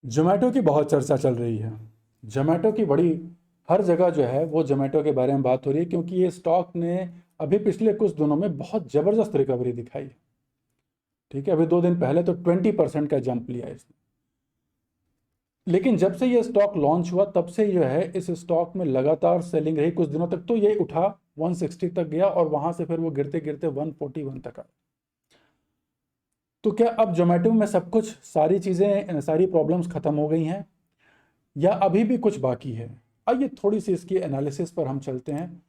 जोमेटो की बहुत चर्चा चल रही है। जोमेटो की बड़ी हर जगह जो है वो जोमेटो के बारे में बात हो रही है, क्योंकि ये स्टॉक ने अभी पिछले कुछ दिनों में बहुत ज़बरदस्त रिकवरी दिखाई है। ठीक है, अभी 2 दिन पहले तो 20% का जंप लिया इसने। लेकिन जब से ये स्टॉक लॉन्च हुआ तब से जो है इस स्टॉक में लगातार सेलिंग रही। कुछ दिनों तक तो ये उठा 160 तक गया और वहां से फिर वो गिरते गिरते 141 तक आया। तो क्या अब जोमेटो में सब कुछ, सारी चीज़ें, सारी प्रॉब्लम्स खत्म हो गई हैं या अभी भी कुछ बाकी है? आइए थोड़ी सी इसकी एनालिसिस पर हम चलते हैं,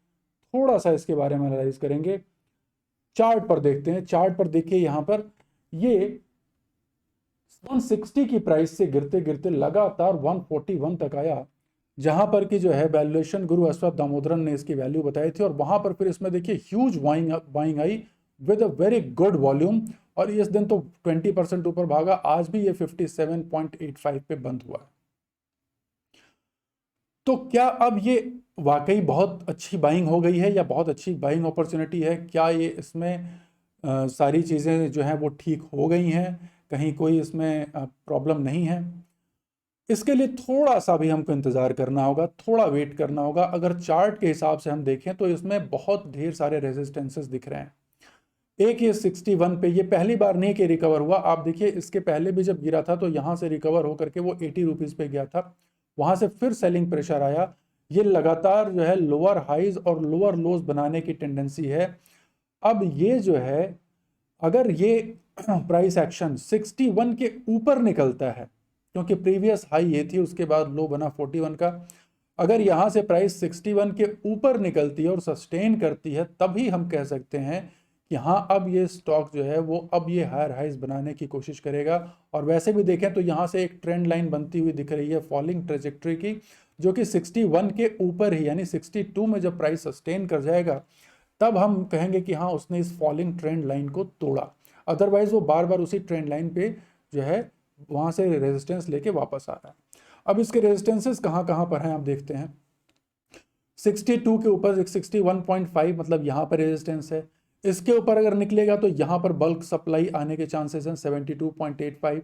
थोड़ा सा इसके बारे में एनालाइज करेंगे। चार्ट पर देखते हैं। चार्ट पर देखिए, यहाँ पर ये 160 की प्राइस से गिरते गिरते लगातार 141 तक आया, जहां पर कि जो है वैल्यूएशन गुरु अश्वत्थ दामोदरन ने इसकी वैल्यू बताई थी, और वहां पर फिर इसमें देखिए huge buying I with a very good volume, और इस दिन तो 20% ऊपर भागा। आज भी ये 57.85 पे बंद हुआ है। तो क्या अब ये वाकई बहुत अच्छी बाइंग हो गई है या बहुत अच्छी बाइंग अपॉर्चुनिटी है? क्या ये इसमें सारी चीज़ें जो हैं वो ठीक हो गई हैं, कहीं कोई इसमें प्रॉब्लम नहीं है? इसके लिए थोड़ा सा भी हमको इंतज़ार करना होगा, थोड़ा वेट करना होगा। अगर चार्ट के हिसाब से हम देखें तो इसमें बहुत ढेर सारे रेजिस्टेंसेस दिख रहे हैं। एक ये 61 पे, ये पहली बार नहीं कि रिकवर हुआ। आप देखिए इसके पहले भी जब गिरा था तो यहाँ से रिकवर होकर के वो 80 रुपीज़ पे गया था, वहाँ से फिर सेलिंग प्रेशर आया। ये लगातार जो है लोअर हाइज और लोअर लोज बनाने की टेंडेंसी है। अब ये जो है, अगर ये प्राइस एक्शन 61 के ऊपर निकलता है, क्योंकि प्रीवियस हाई ये थी, उसके बाद लो बना 41 का, अगर यहाँ से प्राइस 61 के ऊपर निकलती है और सस्टेन करती है, तभी हम कह सकते हैं कि हाँ, अब ये स्टॉक जो है वो अब ये हायर हाइज बनाने की कोशिश करेगा। और वैसे भी देखें तो यहाँ से एक ट्रेंड लाइन बनती हुई दिख रही है फॉलिंग ट्रेजेक्ट्री की, जो कि 61 के ऊपर ही, यानी 62 में जब प्राइस सस्टेन कर जाएगा तब हम कहेंगे कि हाँ, उसने इस फॉलिंग ट्रेंड लाइन को तोड़ा। अदरवाइज वो बार बार उसी ट्रेंड लाइन पे जो है वहाँ से रेजिस्टेंस लेके वापस आ रहा है। अब इसके रेजिस्टेंसेस कहाँ कहाँ पर हैं आप देखते हैं। 62 के ऊपर 61.5, मतलब यहाँ पर रेजिस्टेंस है। इसके ऊपर अगर निकलेगा तो यहाँ पर बल्क सप्लाई आने के चांसेस हैं 72.85।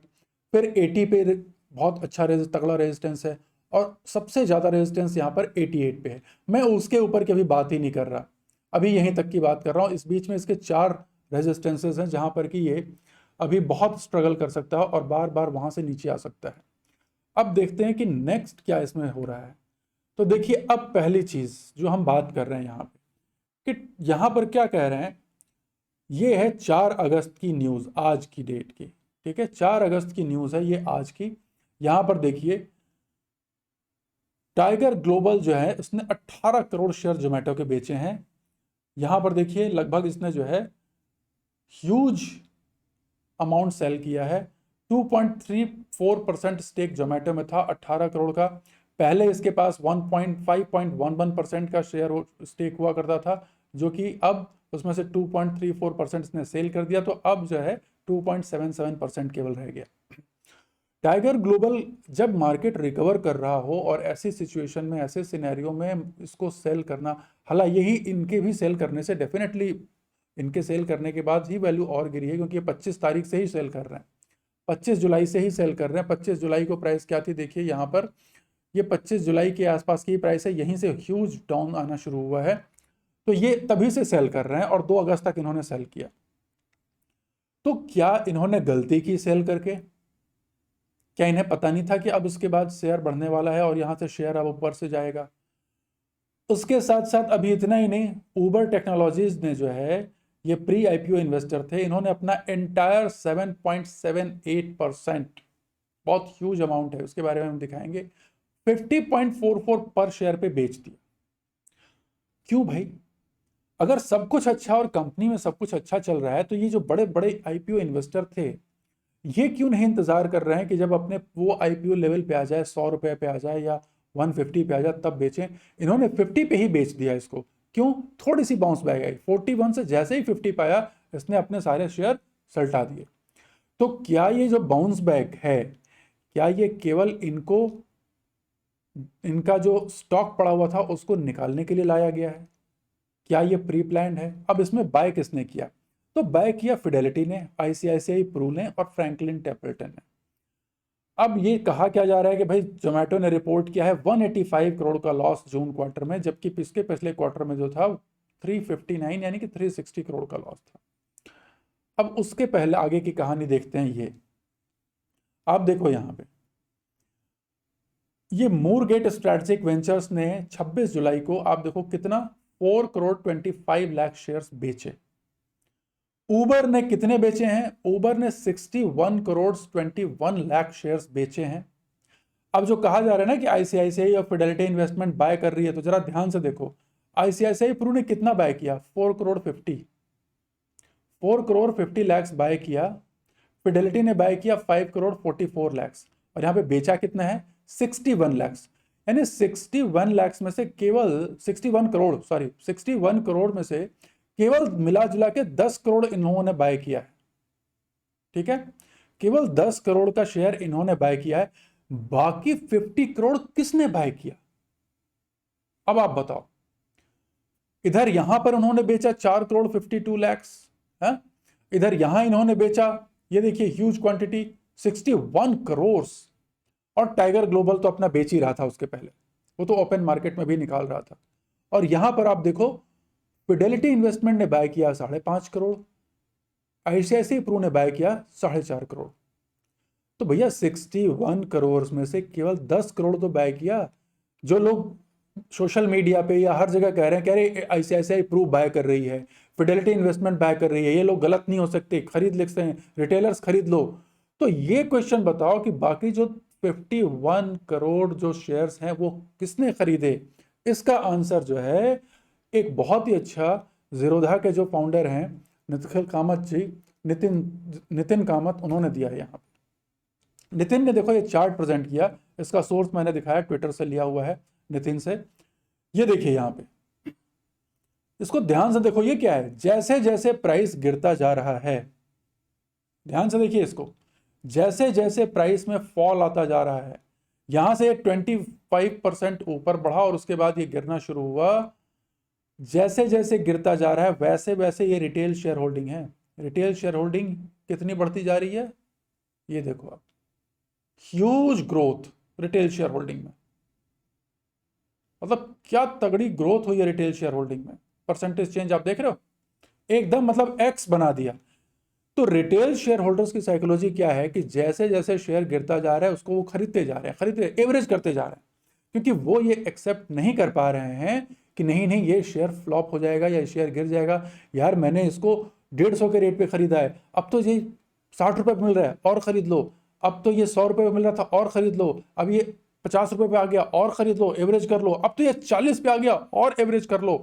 फिर 80 पे बहुत अच्छा तगड़ा रेजिस्टेंस है, और सबसे ज़्यादा रेजिस्टेंस यहाँ पर 88 पे है। मैं उसके ऊपर की अभी बात ही नहीं कर रहा, अभी यहीं तक की बात कर रहा हूँ। इस बीच में इसके 4 रेजिस्टेंसेस हैं जहाँ पर कि ये अभी बहुत स्ट्रगल कर सकता है और बार बार वहाँ से नीचे आ सकता है। अब देखते हैं कि नेक्स्ट क्या इसमें हो रहा है। तो देखिए, अब पहली चीज जो हम बात कर रहे हैं यहाँ पे, कि यहाँ पर क्या कह रहे हैं, ये है 4 अगस्त की न्यूज, आज की डेट की। ठीक है, 4 अगस्त की न्यूज है ये, आज की। यहाँ पर देखिए, टाइगर ग्लोबल जो है उसने 18 करोड़ शेयर जोमेटो के बेचे हैं। यहाँ पर देखिए लगभग इसने जो है ह्यूज अमाउंट सेल किया है। 2.34% स्टेक जोमेटो में था 18 करोड़ का। पहले इसके पास 1.5.11% का शेयर स्टेक हुआ करता था, जो कि अब उसमें से 2.34% इसने सेल कर दिया, तो अब जो है 2.77% केवल रह गया। टाइगर ग्लोबल जब मार्केट रिकवर कर रहा हो और ऐसी सिचुएशन में, ऐसे सिनेरियो में इसको सेल करना, हालांकि यही इनके भी सेल करने से डेफिनेटली, इनके सेल करने के बाद ही वैल्यू और गिरी है, क्योंकि ये 25 तारीख से ही सेल कर रहे हैं, 25 जुलाई से ही सेल कर रहे हैं। 25 जुलाई को प्राइस क्या थी देखिए यहाँ पर, ये 25 जुलाई के आसपास की प्राइस है, यहीं से ह्यूज डाउन आना शुरू हुआ है। तो ये तभी से सेल कर रहे हैं और 2 अगस्त तक इन्होंने सेल किया। तो क्या इन्होंने गलती की सेल करके? क्या इन्हें पता नहीं था कि अब इसके बाद शेयर बढ़ने वाला है और यहां से शेयर अब ऊपर से जाएगा? उसके साथ साथ अभी इतना ही नहीं, उबर टेक्नोलॉजीज ने जो है, ये प्री आईपीओ इन्वेस्टर थे, इन्होंने अपना एंटायर 7.78%, बहुत ह्यूज अमाउंट है, उसके बारे में हम दिखाएंगे, 50.44 पर शेयर पे बेच दिया। क्यों भाई? अगर सब कुछ अच्छा और कंपनी में सब कुछ अच्छा चल रहा है, तो ये जो बड़े बड़े आईपीओ इन्वेस्टर थे, ये क्यों नहीं इंतजार कर रहे हैं कि जब अपने वो आईपीओ लेवल पे आ जाए, 100 रुपए पे आ जाए या 150 पे आ जाए, तब बेचें? इन्होंने 50 पे ही बेच दिया इसको। क्यों? थोड़ी सी बाउंस बैक आई, 41 से जैसे ही 50 पाया, इसने अपने सारे शेयर सल्टा दिए। तो क्या ये जो बाउंस बैक है, क्या ये केवल इनको, इनका जो स्टॉक पड़ा हुआ था उसको निकालने के लिए लाया गया है? क्या ये प्री प्लान है? अब इसमें बाय किसने किया? तो बाय किया फिडेलिटी ने, आईसीआईसीआई प्रू ने और फ्रैंकलिन टेम्पल्टन ने। अब ये कहा क्या जा रहा है कि भाई जोमेटो ने रिपोर्ट किया है 185 करोड़ का लॉस जून क्वार्टर में, जबकि इसके पिछले क्वार्टर में जो था 359 यानी कि 360 करोड़ का लॉस था। अब उसके पहले आगे की कहानी देखते हैं। ये आप देखो यहां पे, ये मूरगेट स्ट्रैटेजिक वेंचर्स ने 26 जुलाई को आप देखो कितना 4 करोड़ 25 लाख शेयर्स बेचे। उबर ने कितने बेचे हैं? उबर ने 61 करोड़ 21 लाख शेयर्स बेचे हैं। अब जो कहा जा रहा है ना कि आईसीआईसीआई और फिडेलिटी इन्वेस्टमेंट बाय कर रही है, तो जरा ध्यान से देखो, आईसीआईसीआई प्रू ने कितना बाय किया? 4 करोड़ 50 लाख बाय किया। फिडेलिटी ने बाय किया 5 करोड़ 44 लाख, और यहां पे बेचा कितना है? 61 लाख। यानी 61 लाख में से केवल 61 करोड़, सॉरी 61 करोड़ में से केवल मिला जुला के 10 करोड़ इन्होंने बाय किया है। ठीक है, केवल 10 करोड़ का शेयर इन्होंने बाय किया है। बाकी 50 करोड़ किसने बाय किया? अब आप बताओ। इधर यहां पर उन्होंने बेचा 4 करोड़ 52 लाख है, इधर यहां इन्होंने बेचा, ये देखिए ह्यूज क्वांटिटी 61 करोड़। और टाइगर ग्लोबल तो अपना बेच ही रहा था उसके पहले, वो तो ओपन मार्केट में भी निकाल रहा था। और यहां पर आप देखो, फिडेलिटी इन्वेस्टमेंट ने बाय किया 5.5 करोड़, आईसीआईसीआई प्रू ने बाय किया 4.5 करोड़। तो भैया 61 करोड़ में से केवल 10 करोड़ तो बाय किया। जो लोग सोशल मीडिया पे या हर जगह कह रहे हैं आईसीआईसीआई प्रू बाय कर रही है, फिडेलिटी इन्वेस्टमेंट बाय कर रही है, ये लोग गलत नहीं हो सकते, खरीद लिखते हैं, रिटेलर्स खरीद लो। तो ये क्वेश्चन बताओ कि बाकी जो 51 करोड़ जो शेयर्स हैं वो किसने खरीदे? इसका आंसर जो है एक बहुत ही अच्छा जीरोधा के जो फाउंडर हैं निखिल कामत जी, नितिन कामत, उन्होंने दिया है। यहाँ पे नितिन ने देखो ये चार्ट प्रेजेंट किया, इसका सोर्स मैंने दिखाया, ट्विटर से लिया हुआ है नितिन से। ये देखिए यहाँ पे, इसको ध्यान से देखो, ये क्या है? जैसे जैसे प्राइस गिरता जा रहा है, ध्यान से देखिए इसको, जैसे जैसे प्राइस में फॉल आता जा रहा है, यहां से 25% ऊपर बढ़ा और उसके बाद ये गिरना शुरू हुआ। जैसे जैसे गिरता जा रहा है वैसे वैसे ये रिटेल शेयर होल्डिंग है, रिटेल शेयर होल्डिंग कितनी बढ़ती जा रही है? ये देखो आप, huge growth retail share holding में। मतलब क्या तगड़ी ग्रोथ हुई है रिटेल शेयर होल्डिंग में, परसेंटेज चेंज आप देख रहे हो, एकदम मतलब एक्स बना दिया। तो रिटेल शेयर होल्डर्स की साइकोलॉजी क्या है कि जैसे जैसे शेयर गिरता जा रहा है उसको वो खरीदते जा रहे हैं, खरीदते एवरेज करते जा रहे हैं, क्योंकि वो ये एक्सेप्ट नहीं कर पा रहे हैं कि नहीं नहीं ये शेयर फ्लॉप हो जाएगा या शेयर गिर जाएगा। यार मैंने इसको 150 के रेट पे खरीदा है, अब तो ये 60 रुपए पे मिल रहा है और खरीद लो, अब तो ये 100 रुपए पे मिल रहा था और खरीद लो, अब ये 50 रुपए पे आ गया और खरीद लो, एवरेज कर लो, अब तो ये 40 पे आ गया और एवरेज कर लो।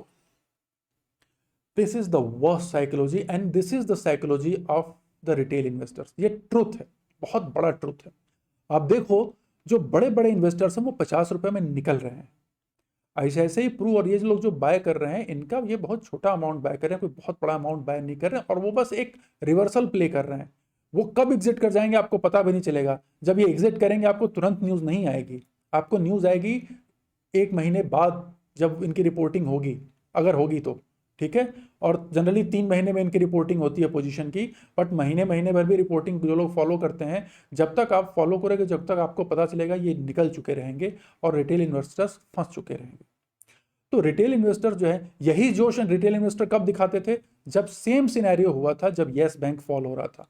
This is the worst psychology and this is the psychology of the retail investors. ये ट्रुथ है, बहुत बड़ा ट्रुथ है। आप देखो जो बड़े बड़े इन्वेस्टर्स हैं वो 50 रुपए में निकल रहे हैं। ऐसे ही प्रू और ये जो लोग जो बाय कर रहे हैं, इनका ये बहुत छोटा अमाउंट बाय कर रहे हैं, कोई बहुत बड़ा अमाउंट बाय नहीं कर रहे हैं, और वो बस एक रिवर्सल प्ले कर रहे हैं। वो कब एग्जिट कर जाएंगे आपको पता भी नहीं चलेगा। जब ये एग्जिट करेंगे आपको तुरंत न्यूज नहीं आएगी, आपको न्यूज आएगी 1 महीने बाद जब इनकी रिपोर्टिंग होगी, अगर होगी तो ठीक है। और जनरली 3 महीने में इनकी रिपोर्टिंग होती है पोजीशन की, बट महीने महीने भर भी रिपोर्टिंग जो लोग फॉलो करते हैं, जब तक आप फॉलो करोगे जब तक आपको पता चलेगा ये निकल चुके रहेंगे और रिटेल इन्वेस्टर्स फंस चुके रहेंगे। तो रिटेल इन्वेस्टर जो है, यही जोश रिटेल इन्वेस्टर कब दिखाते थे? जब सेम सिनेरियो हुआ था, जब येस बैंक फॉल हो रहा था,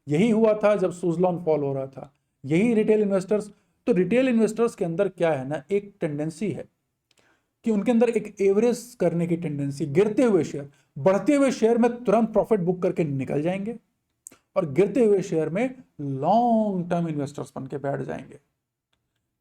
यही हुआ था जब सुजलॉन फॉल हो रहा था, यही रिटेल इन्वेस्टर्स। तो रिटेल इन्वेस्टर्स के अंदर क्या है ना, एक टेंडेंसी है कि उनके अंदर एक एवरेज करने की टेंडेंसी, गिरते हुए शेयर, बढ़ते हुए शेयर में तुरंत प्रॉफिट बुक करके निकल जाएंगे और गिरते हुए शेयर में लॉन्ग टर्म इन्वेस्टर्स बन के बैठ जाएंगे।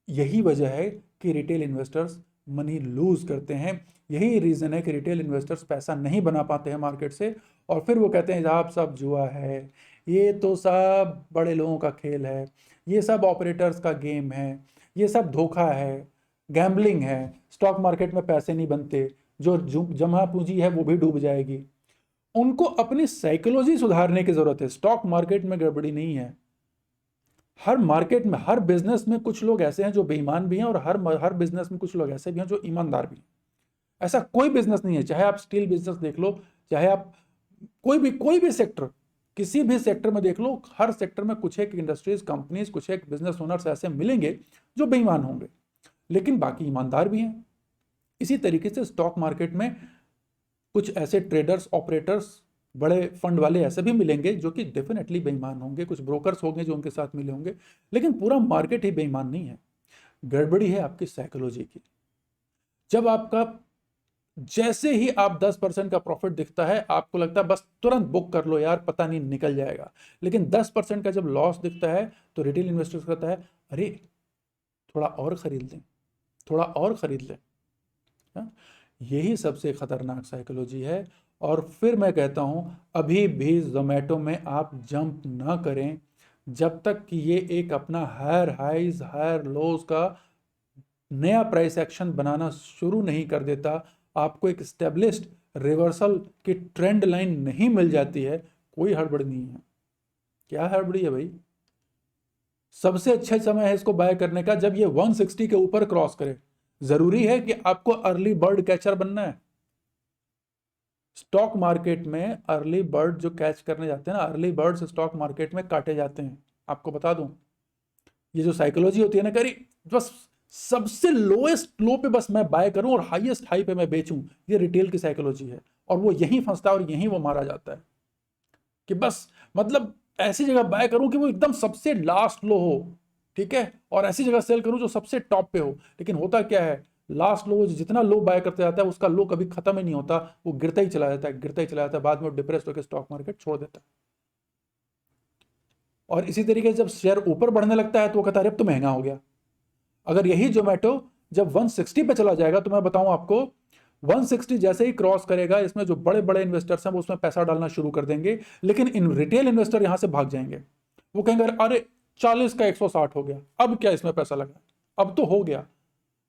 यही वजह है कि रिटेल इन्वेस्टर्स मनी लूज करते हैं, यही रीजन है कि रिटेल इन्वेस्टर्स पैसा नहीं बना पाते हैं मार्केट से, और फिर वो कहते हैं साहब सब जुआ है, ये तो सब बड़े लोगों का खेल है, ये सब ऑपरेटर्स का गेम है, ये सब धोखा है, गैम्बलिंग है, स्टॉक मार्केट में पैसे नहीं बनते, जो जमा पूंजी है वो भी डूब जाएगी। उनको अपनी साइकोलॉजी सुधारने की जरूरत है। स्टॉक मार्केट में गड़बड़ी नहीं है, हर मार्केट में, हर बिजनेस में कुछ लोग ऐसे हैं जो बेईमान भी हैं, और हर बिजनेस में कुछ लोग ऐसे भी हैं जो ईमानदार भी हैं। ऐसा कोई बिजनेस नहीं है, चाहे आप स्टील बिजनेस देख लो, चाहे आप कोई भी सेक्टर, किसी भी सेक्टर में देख लो, हर सेक्टर में कुछ एक इंडस्ट्रीज, कंपनीज, कुछ एक बिजनेस ओनर्स ऐसे मिलेंगे जो बेईमान होंगे, लेकिन बाकी ईमानदार भी हैं। इसी तरीके से स्टॉक मार्केट में कुछ ऐसे ट्रेडर्स, ऑपरेटर्स, बड़े फंड वाले ऐसे भी मिलेंगे जो कि डेफिनेटली बेईमान होंगे, कुछ ब्रोकर्स होंगे जो उनके साथ मिले होंगे, लेकिन पूरा मार्केट ही बेईमान नहीं है। गड़बड़ी है आपकी साइकोलॉजी की। जब आपका जैसे ही आप 10% का प्रॉफिट दिखता है, आपको लगता है बस तुरंत बुक कर लो यार, पता नहीं निकल जाएगा। लेकिन 10% का जब लॉस दिखता है तो रिटेल इन्वेस्टर्स कहता है अरे थोड़ा और खरीद लें, थोड़ा और खरीद लें। हाँ? यही सबसे खतरनाक साइकोलॉजी है। और फिर मैं कहता हूं अभी भी जोमेटो में आप जंप ना करें जब तक कि ये एक अपना हायर हाइज हायर लोज का नया प्राइस एक्शन बनाना शुरू नहीं कर देता, आपको एक स्टेब्लिश्ड रिवर्सल की ट्रेंड लाइन नहीं मिल जाती है, कोई हड़बड़ी नहीं है। क्या हड़बड़ी है भाई? सबसे अच्छा समय है इसको बाय करने का जब ये 160 के ऊपर क्रॉस करे। जरूरी है कि आपको अर्ली बर्ड कैचर बनना है। स्टॉक मार्केट में अर्ली बर्ड जो कैच करने जाते हैं ना, अर्ली बर्ड्स स्टॉक मार्केट में काटे जाते हैं। आपको बता दूं, ये जो साइकोलॉजी होती है ना, करी बस सबसे लोएस्ट लो पे बस मैं बाय करूं और हाईएस्ट हाई पे मैं बेचूं, ये रिटेल की साइकोलॉजी है। और वो यहीं फंसता है और यहीं वो मारा जाता है कि बस मतलब ऐसी जगह बाय करूं कि वो एकदम सबसे लास्ट लो हो, ठीक है, और ऐसी जगह सेल करूं जो सबसे टॉप पे हो। लेकिन होता क्या है, लास्ट लो जितना लो बाय करते जाता है उसका लो कभी खत्म ही नहीं होता, वो गिरता ही चला जाता है, गिरता ही चला जाता है, बाद में डिप्रेस होकर स्टॉक मार्केट छोड़ देता है। और इसी तरीके से जब शेयर ऊपर बढ़ने लगता है तो वो कहता है अब तो महंगा हो गया। अगर यही जोमेटो जब 160 पे चला जाएगा तो मैं बताऊं आपको, 160 जैसे ही क्रॉस करेगा, इसमें जो बड़े बड़े इन्वेस्टर्स हैं वो उसमें पैसा डालना शुरू कर देंगे, लेकिन इन रिटेल इन्वेस्टर यहां से भाग जाएंगे। वो कहेंगे अरे 40 का 160 हो गया, अब क्या इसमें पैसा लगा, अब तो हो गया।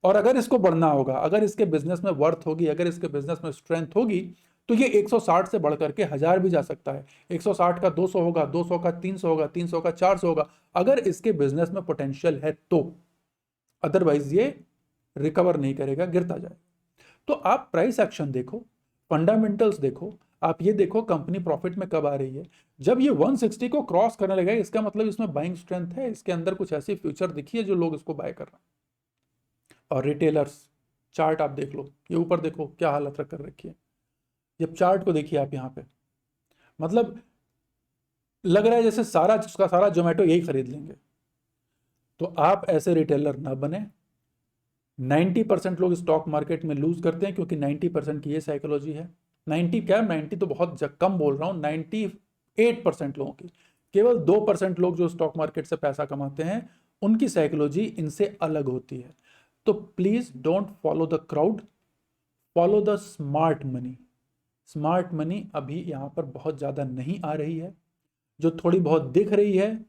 और अगर इसको बढ़ना होगा, अगर इसके बिजनेस में वर्थ होगी, अगर इसके बिजनेस में स्ट्रेंथ होगी, तो ये 160 से बढ़कर के 1000 भी जा सकता है। 160 का 200 होगा, 200 का 300 होगा, 300 का 400 होगा, अगर इसके बिजनेस में पोटेंशियल है तो। अदरवाइज ये रिकवर नहीं करेगा, गिरता जाएगा। तो आप प्राइस एक्शन देखो, फंडामेंटल्स देखो, आप ये देखो कंपनी प्रॉफिट में कब आ रही है। जब ये 160 को क्रॉस करने लगेगा, इसका मतलब इसमें बाइंग स्ट्रेंथ है, इसके अंदर कुछ ऐसी फ्यूचर दिखी है जो लोग इसको बाय कर रहे हैं। और रिटेलर्स चार्ट आप देख लो, ये ऊपर देखो क्या हालत रख कर रखी है। जब चार्ट को देखिए आप यहाँ पे, मतलब लग रहा है जैसे सारा उसका सारा जोमेटो यही खरीद लेंगे। तो आप ऐसे रिटेलर ना बने। 90% लोग स्टॉक मार्केट में लूज करते हैं क्योंकि 90% की ये साइकोलॉजी है। 90 क्या, 90 तो बहुत कम बोल रहा हूं, 98% लोगों की। केवल 2% लोग जो स्टॉक मार्केट से पैसा कमाते हैं, उनकी साइकोलॉजी इनसे अलग होती है। तो please don't follow the crowd, follow the smart money. Smart money अभी यहां पर बहुत ज्यादा नहीं आ रही है, जो थोड़ी बहुत दिख रही है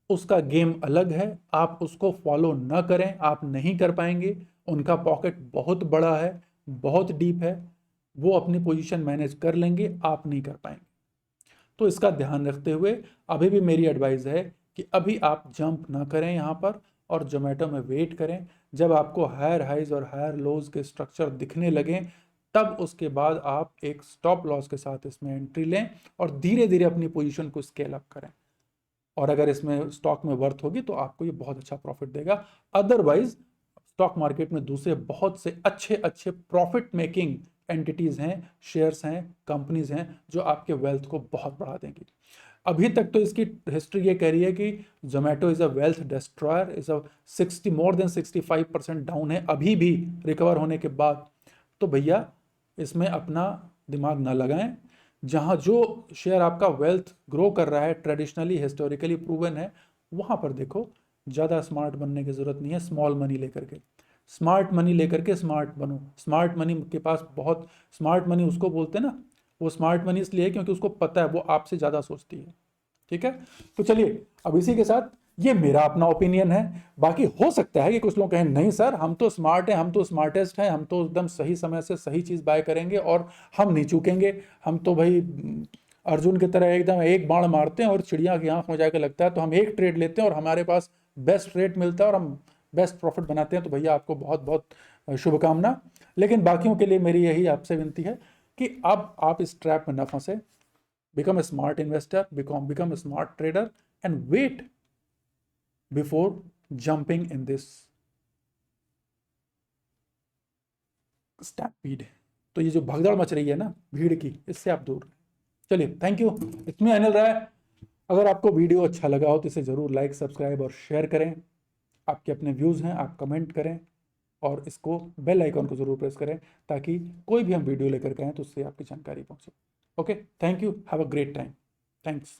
उसका गेम अलग है। आप उसको फॉलो न करें, आप नहीं कर पाएंगे। उनका पॉकेट बहुत बड़ा है, बहुत डीप है, वो अपनी पोजीशन मैनेज कर लेंगे, आप नहीं कर पाएंगे। तो इसका ध्यान रखते हुए अभी भी मेरी एडवाइस है कि अभी आप जंप ना करें यहाँ पर, और जोमेटो में वेट करें। जब आपको हायर हाइज और हायर लोज के स्ट्रक्चर दिखने लगें, तब उसके बाद आप एक स्टॉप लॉस के साथ इसमें एंट्री लें और धीरे धीरे अपनी पोजीशन को स्केल अप करें। और अगर इसमें स्टॉक में वर्थ होगी तो आपको ये बहुत अच्छा प्रॉफिट देगा। अदरवाइज स्टॉक मार्केट में दूसरे बहुत से अच्छे अच्छे प्रॉफिट मेकिंग एंटिटीज हैं, शेयर्स हैं, कंपनीज हैं जो आपके वेल्थ को बहुत बढ़ा देंगी। अभी तक तो इसकी हिस्ट्री ये कह रही है कि Zomato is a wealth destroyer, is a 60 more than 65% down है अभी भी रिकवर होने के बाद। तो भैया इसमें अपना दिमाग ना लगाएं। जहां जो शेयर आपका वेल्थ ग्रो कर रहा है, ट्रेडिशनली हिस्टोरिकली प्रूवन है, वहां पर देखो। ज़्यादा स्मार्ट बनने की ज़रूरत नहीं है, स्मॉल मनी लेकर के, स्मार्ट मनी लेकर के स्मार्ट बनो। स्मार्ट मनी के पास बहुत, स्मार्ट मनी उसको बोलते हैं ना, वो स्मार्ट मनी इसलिए है क्योंकि उसको पता है, वो आपसे ज़्यादा सोचती है। ठीक है, तो चलिए अब इसी के साथ, ये मेरा अपना ओपिनियन है। बाकी हो सकता है कि कुछ लोग कहें नहीं सर हम तो स्मार्ट हैं, हम तो स्मार्टेस्ट हैं, हम तो एकदम सही समय से सही चीज़ बाय करेंगे और हम नहीं चूकेंगे, हम तो भाई अर्जुन की तरह एकदम एक बाण मारते हैं और चिड़िया की आंख में जाकर लगता है, तो हम एक ट्रेड लेते हैं और हमारे पास बेस्ट रेट मिलता है और हम बेस्ट प्रॉफिट बनाते हैं। तो भैया आपको बहुत बहुत शुभकामना। लेकिन बाकियों के लिए मेरी यही आपसे विनती है कि अब आप इस ट्रैप में न फंसे। become a smart investor, become a smart trader, and wait before jumping in this stampede. तो ये जो भगदड़ मच रही है ना भीड़ की, इससे आप दूर रहें। चलिए, थैंक यू। इसमें अनिल राय। अगर आपको वीडियो अच्छा लगा हो तो इसे ज़रूर लाइक, सब्सक्राइब और शेयर करें। आपके अपने व्यूज़ हैं, आप कमेंट करें और इसको बेल आइकॉन को ज़रूर प्रेस करें ताकि कोई भी हम वीडियो लेकर के आएँ तो उससे आपकी जानकारी पहुँचे। Okay, thank you, have a great time, thanks.